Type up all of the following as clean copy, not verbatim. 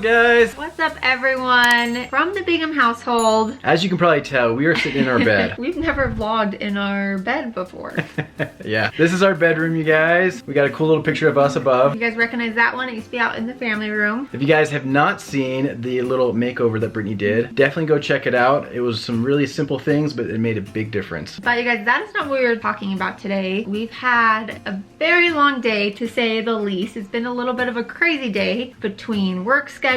up, guys? What's up, everyone? From the Bingham household. As you can probably tell, we are sitting in our bed. We've never vlogged in our bed before. Yeah, this is our bedroom, you guys. We got a cool little picture of us above. You guys recognize that one? It used to be out in the family room. If you guys have not seen the little makeover that Brittany did, definitely go check it out. It was some really simple things, but it made a big difference. But you guys, that is not what we were talking about today. We've had a very long day, to say the least. It's been a little bit of a crazy day between work schedules.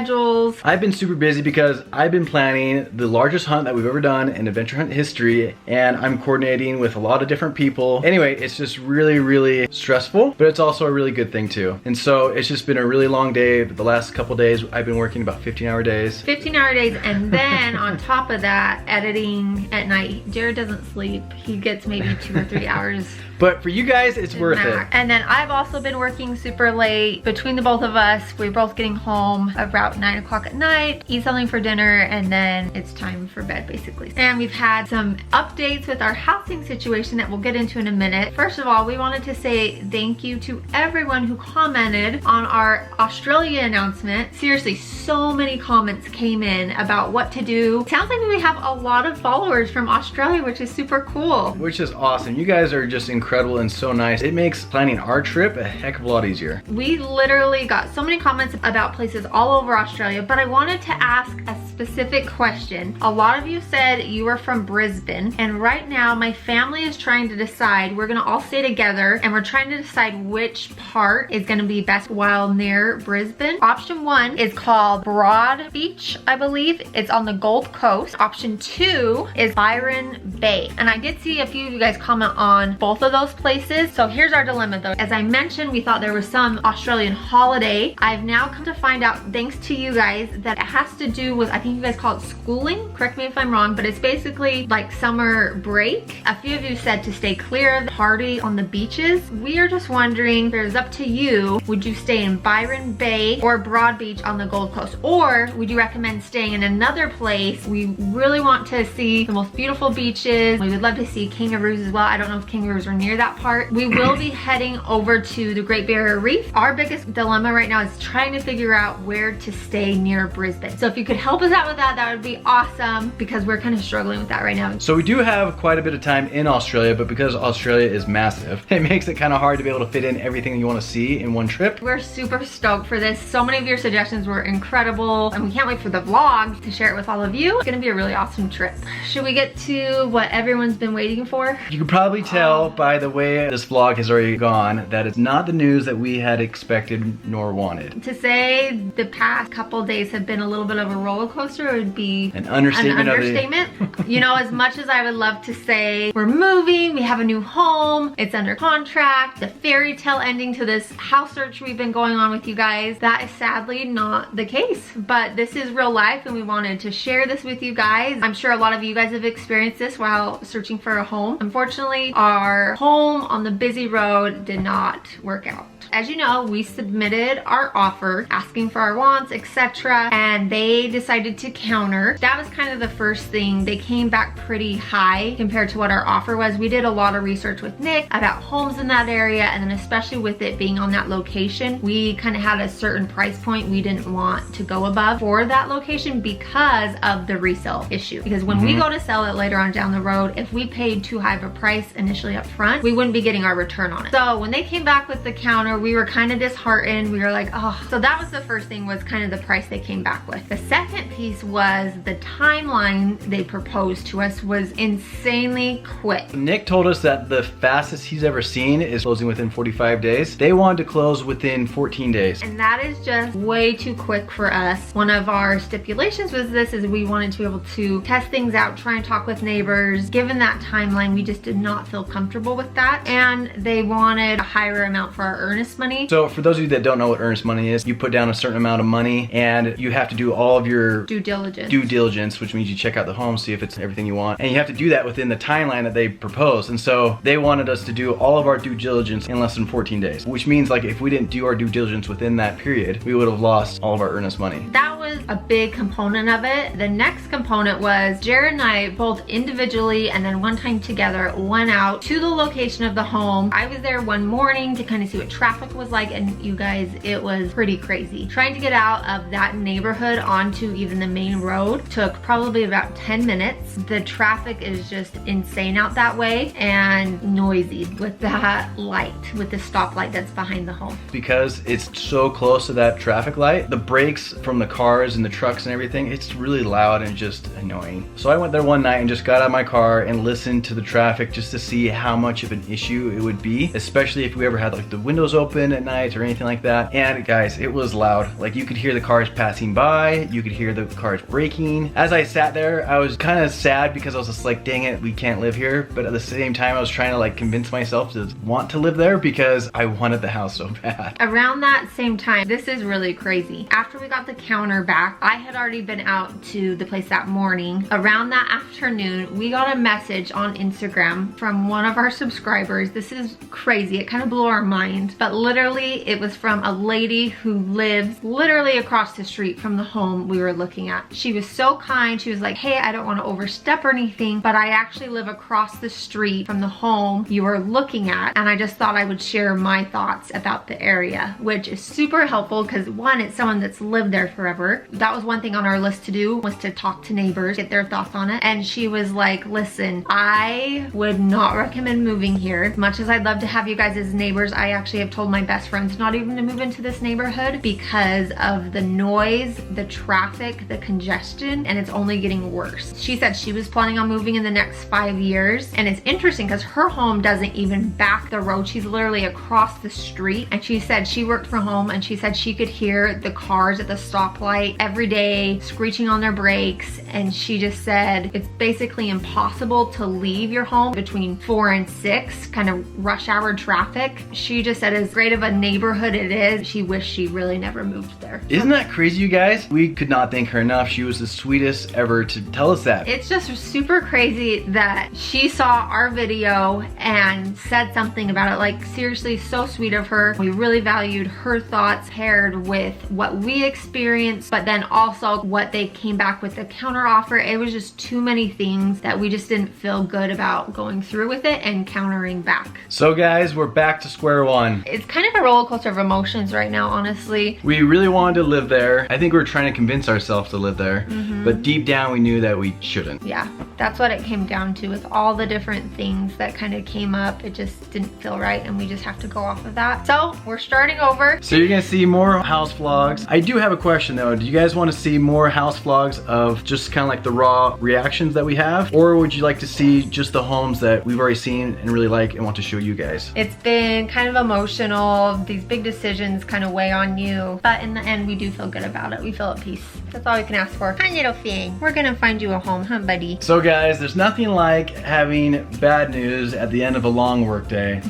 I've been super busy because I've been planning the largest hunt that we've ever done in adventure hunt history, and I'm coordinating with a lot of different people. Anyway, it's just really stressful, but it's also a really good thing too. And so it's just been a really long day. The last couple days I've been working about 15-hour days. 15-hour days, and then on top of that, editing at night. Jared doesn't sleep. He gets maybe 2 or 3 hours. But for you guys, it's worth it. And then I've also been working super late. Between the both of us, we're both getting home about 9 o'clock at night, eat something for dinner, and then it's time for bed basically. And we've had some updates with our housing situation that we'll get into in a minute. First of all, we wanted to say thank you to everyone who commented on our Australia announcement. Seriously, so many comments came in about what to do. Sounds like we have a lot of followers from Australia, which is super cool. Which is awesome. You guys are just incredible and so nice. It makes planning our trip a heck of a lot easier. We literally got so many comments about places all over Australia, but I wanted to ask a specific question. A lot of you said you were from Brisbane, and right now my family is trying to decide. We're gonna all stay together and we're trying to decide which part is gonna be best while near Brisbane. Option 1 is called Broad Beach, I believe. It's on the Gold Coast. Option 2 is Byron Bay. And I did see a few of you guys comment on both of those places. So here's our dilemma though. As I mentioned, we thought there was some Australian holiday. I've now come to find out, thanks to you guys, that it has to do with, I think you guys call it schooling. Correct me if I'm wrong, but it's basically like summer break. A few of you said to stay clear of the party on the beaches. We are just wondering, if it's up to you, would you stay in Byron Bay or Broad Beach on the Gold Coast? Or would you recommend staying in another place? We really want to see the most beautiful beaches. We would love to see kangaroos as well. I don't know if kangaroos are near that part. We will be heading over to the Great Barrier Reef. Our biggest dilemma right now is trying to figure out where to stay near Brisbane. So if you could help us out with that, that would be awesome, because we're kind of struggling with that right now. So we do have quite a bit of time in Australia, but because Australia is massive, it makes it kind of hard to be able to fit in everything you want to see in one trip. We're super stoked for this. So many of your suggestions were incredible, and we can't wait for the vlog to share it with all of you. It's gonna be a really awesome trip. Should we get to what everyone's been waiting for? You can probably tell by the way this vlog has already gone that it's not the news that we had expected nor wanted. To say the past couple days have been a little bit of a roller coaster would be an understatement. You know, as much as I would love to say we're moving, we have a new home, it's under contract, the fairy tale ending to this house search we've been going on with you guys, that is sadly not the case. But this is real life, and we wanted to share this with you guys. I'm sure a lot of you guys have experienced this while searching for a home. Unfortunately, our home on the busy road did not work out. As you know, we submitted our offer asking for our wants, etc., and they decided to counter. That was kind of the first thing. They came back pretty high compared to what our offer was. We did a lot of research with Nick about homes in that area, and then especially with it being on that location, we kind of had a certain price point we didn't want to go above for that location because of the resale issue. Because when we go to sell it later on down the road, if we paid too high of a price initially up front, we wouldn't be getting our return on it. So when they came back with the counter, we were kind of disheartened. We were like, oh. So that was the first thing, was kind of the price they came back with. The second piece was the timeline they proposed to us was insanely quick. Nick told us that the fastest he's ever seen is closing within 45 days. They wanted to close within 14 days. And that is just way too quick for us. One of our stipulations was this, is we wanted to be able to test things out, try and talk with neighbors. Given that timeline, we just did not feel comfortable with that. And they wanted a higher amount for our earnest money. So for those of you that don't know what earnest money is, you put down a certain amount of money and you have to do all of your due diligence, which means you check out the home, see if it's everything you want. And you have to do that within the timeline that they proposed. And so they wanted us to do all of our due diligence in less than 14 days, which means like if we didn't do our due diligence within that period, we would have lost all of our earnest money. That was a big component of it. The next component was Jared and I both individually and then one time together went out to the location of the home. I was there one morning to kind of see what traffic traffic was like, and you guys, it was pretty crazy. Trying to get out of that neighborhood onto even the main road took probably about 10 minutes. The traffic is just insane out that way and noisy with that light, with the stoplight that's behind the home. Because it's so close to that traffic light, the brakes from the cars and the trucks and everything, it's really loud and just annoying. So I went there one night and just got out of my car and listened to the traffic just to see how much of an issue it would be, especially if we ever had like the windows open at night or anything like that. And guys, it was loud. Like you could hear the cars passing by, you could hear the cars braking. As I sat there, I was kind of sad because I was just like, dang it, we can't live here. But at the same time, I was trying to like convince myself to want to live there because I wanted the house so bad. Around that same time, this is really crazy. After we got the counter back, I had already been out to the place that morning. Around that afternoon, we got a message on Instagram from one of our subscribers. This is crazy. It kind of blew our mind, but literally it was from a lady who lives literally across the street from the home we were looking at. She was so kind. She was like, hey, I don't want to overstep or anything, but I actually live across the street from the home you were looking at, and I just thought I would share my thoughts about the area, which is super helpful because one, it's someone that's lived there forever. That was one thing on our list to do, was to talk to neighbors, get their thoughts on it. And she was like, listen, I would not recommend moving here. As much as I'd love to have you guys as neighbors, I actually have told my best friends not even to move into this neighborhood because of the noise, the traffic, the congestion, and it's only getting worse. She said she was planning on moving in the next 5 years, and it's interesting because her home doesn't even back the road. She's literally across the street, and she said she worked from home, and she said she could hear the cars at the stoplight every day screeching on their brakes, and she just said it's basically impossible to leave your home between 4 and 6, kind of rush hour traffic. She just said as great of a neighborhood it is, she wished she really never moved there. Isn't that crazy, you guys? We could not thank her enough. She was the sweetest ever to tell us that. It's just super crazy that she saw our video and said something about it. Like seriously, so sweet of her. We really valued her thoughts paired with what we experienced, but then also what they came back with the counter offer. It was just too many things that we just didn't feel good about going through with it and countering back. So guys, we're back to square one. It's kind of a roller coaster of emotions right now, honestly. We really wanted to live there. I think we were trying to convince ourselves to live there, but deep down we knew that we shouldn't. Yeah, that's what it came down to with all the different things that kind of came up. It just didn't feel right, and we just have to go off of that. So we're starting over. So you're gonna see more house vlogs. I do have a question though. Do you guys want to see more house vlogs of just kind of like the raw reactions that we have? Or would you like to see just the homes that we've already seen and really like and want to show you guys? It's been kind of emotional. These big decisions kind of weigh on you, but in the end we do feel good about it. We feel at peace. That's all we can ask for. Hi little thing. We're gonna find you a home, huh buddy? So guys, there's nothing like having bad news at the end of a long work day.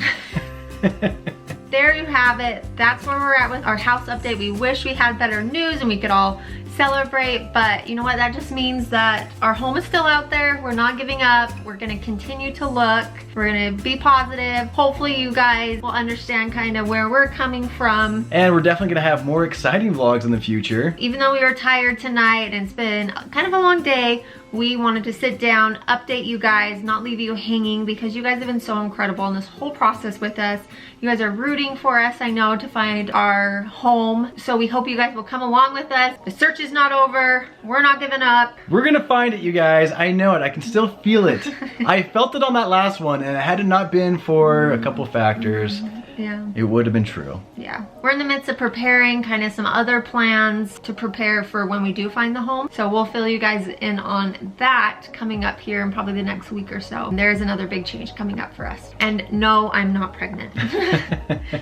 There you have it. That's where we're at with our house update. We wish we had better news and we could all celebrate, but you know what? That just means that our home is still out there. We're not giving up. We're gonna continue to look. We're gonna be positive. Hopefully you guys will understand kind of where we're coming from. And we're definitely gonna have more exciting vlogs in the future. Even though we were tired tonight and it's been kind of a long day, we wanted to sit down, update you guys, not leave you hanging, because you guys have been so incredible in this whole process with us. You guys are rooting for us, I know, to find our home. So we hope you guys will come along with us. The search is not over. We're not giving up. We're gonna find it, you guys. I know it. I can still feel it. I felt it on that last one, and had it not been for a couple factors, yeah, it would have been true. Yeah. We're in the midst of preparing kind of some other plans to prepare for when we do find the home. So we'll fill you guys in on that coming up here in probably the next week or so. And there's another big change coming up for us. And no, I'm not pregnant.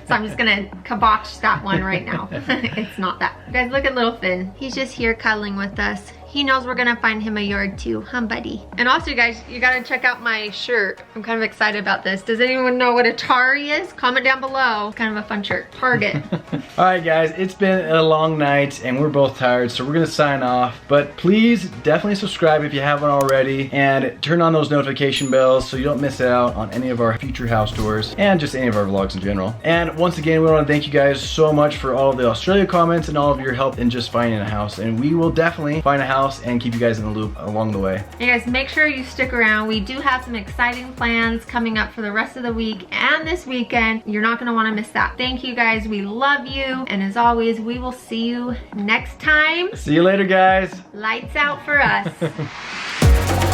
So I'm just gonna kibosh that one right now. It's not that. You guys, look at little Finn. He's just here cuddling with us. He knows we're gonna find him a yard too, huh buddy? And also you guys, you gotta check out my shirt. I'm kind of excited about this. Does anyone know what Atari is? Comment down below. It's kind of a fun shirt. Target. All right guys, it's been a long night and we're both tired, so we're gonna sign off. But please definitely subscribe if you haven't already, and turn on those notification bells so you don't miss out on any of our future house tours and just any of our vlogs in general. And once again, we wanna thank you guys so much for all of the Australia comments and all of your help in just finding a house. And we will definitely find a house house and keep you guys in the loop along the way. And guys, make sure you stick around. We do have some exciting plans coming up for the rest of the week and this weekend. You're not gonna wanna miss that. Thank you guys, we love you. And as always, we will see you next time. See you later, guys. Lights out for us.